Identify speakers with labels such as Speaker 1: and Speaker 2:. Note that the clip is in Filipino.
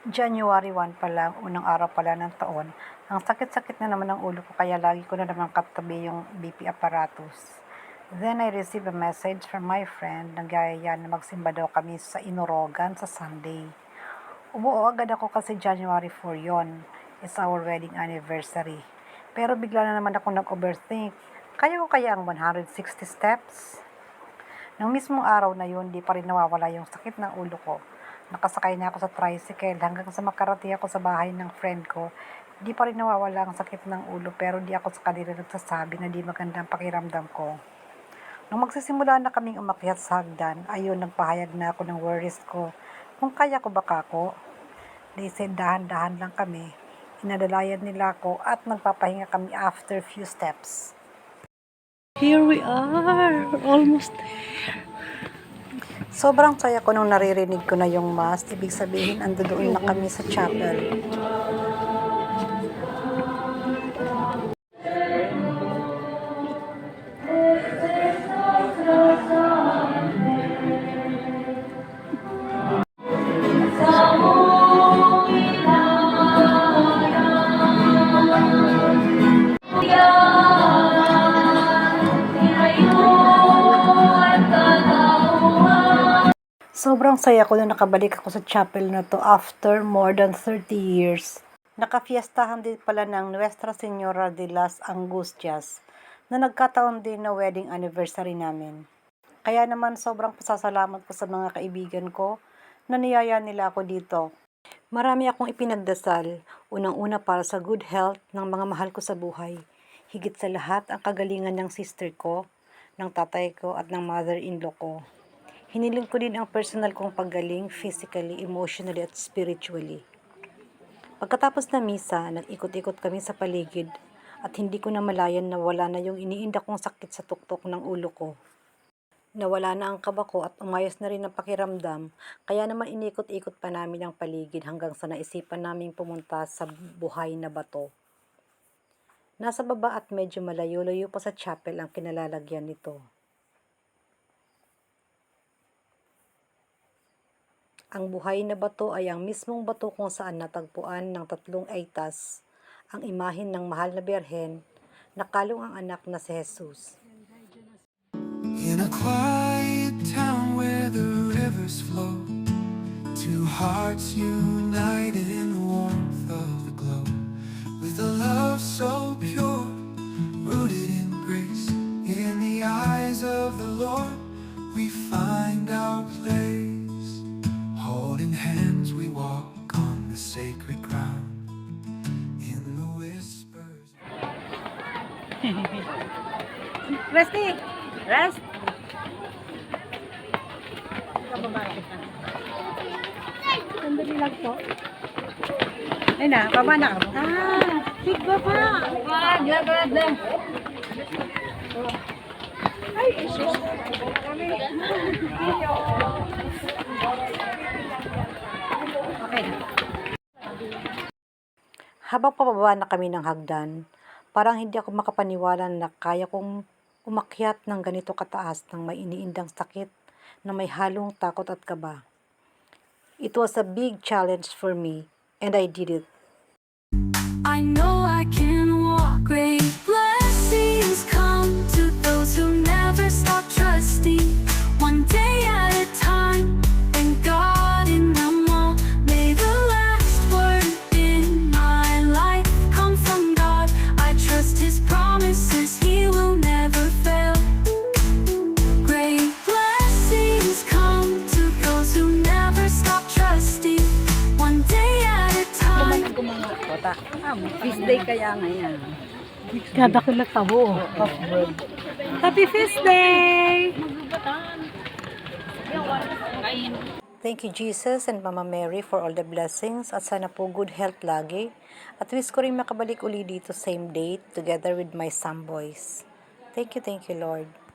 Speaker 1: January 1 pa lang, unang araw pala ng taon, ang sakit-sakit na naman ng ulo ko kaya lagi ko na naman katabi yung BP apparatus. Then I received a message from my friend na nagyayaya na magsimba daw kami sa Inorogan sa Sunday. Umuo agad ako kasi January 4 yon. It's our wedding anniversary. Pero bigla na naman ako nag-overthink. Kaya ko kaya ang 160 steps? Nung mismong araw na yun, di pa rin nawawala yung sakit ng ulo ko. Nakasakay na ako sa tricycle hanggang sa makarating ako sa bahay ng friend ko. Di pa rin nawawala ang sakit ng ulo pero di ako sa kanila nagsasabi na di magandang pakiramdam ko. Nung magsisimula na kaming umakyat sa hagdan, ayun nagpahayag na ako ng worries ko. Kung kaya ko baka ako, they said dahan-dahan lang kami. Inadalayan nila ako at nagpapahinga kami after few steps.
Speaker 2: Here we are, almost there.
Speaker 1: Sobrang saya ko nung naririnig ko na yung mass. Ibig sabihin, ando doon na kami sa chapel. Sobrang saya ko na nakabalik ako sa chapel na to after more than 30 years. Nakafiestahan din pala ng Nuestra Señora de las Angustias na nagkataon din na wedding anniversary namin. Kaya naman sobrang pasasalamat ko sa mga kaibigan ko na niyaya nila ako dito. Marami akong ipinagdasal, unang-una para sa good health ng mga mahal ko sa buhay. Higit sa lahat ang kagalingan ng sister ko, ng tatay ko at ng mother-in-law ko. Hiniling ko din ang personal kong paggaling physically, emotionally at spiritually. Pagkatapos na misa, nag-ikot-ikot kami sa paligid at hindi ko na malayan na wala na yung iniinda kong sakit sa tuktok ng ulo ko. Nawala na ang kaba ko at umayos na rin ang pakiramdam, kaya naman inikot-ikot pa namin ang paligid hanggang sa naisipan naming pumunta sa buhay na bato. Nasa baba at medyo malayo-layo pa sa chapel ang kinalalagyan nito. Ang buhay na bato ay ang mismong bato kung saan natagpuan ng 3 aitas ang imahen ng mahal na Birhen na kalong ang anak na si Jesus.
Speaker 3: In a quiet town where the rivers flow, two hearts united in the warmth of the glow, with a love so pure, rooted in grace. In the eyes of the Lord we find our place. Holding hands we walk on the sacred ground. In the whispers.
Speaker 2: Resty! Rest! Sandali lang po. Ay na, baba na. Big baba! Gagada! Ay, Jesus! Okay.
Speaker 1: Habang pababa na kami ng hagdan, parang hindi ako makapaniwala na kaya kong umakyat ng ganito kataas ng may iniindang sakit na may halong takot at kaba. It was a big challenge for me and I did it.
Speaker 4: I know I can walk. Great blessings come to those who never stop trusting. One day at a time, and God in them all. May the last word in my life come from God. I trust His promises, He will never fail. Great blessings come to those who never stop trusting. One day at a time.
Speaker 2: Feast day kaya ngayon. Kada ko tabo. Happy Feast Day!
Speaker 1: Thank you Jesus and Mama Mary for all the blessings at sana po good health lagi. At wish ko rin makabalik uli dito same date together with my son boys. Thank you Lord.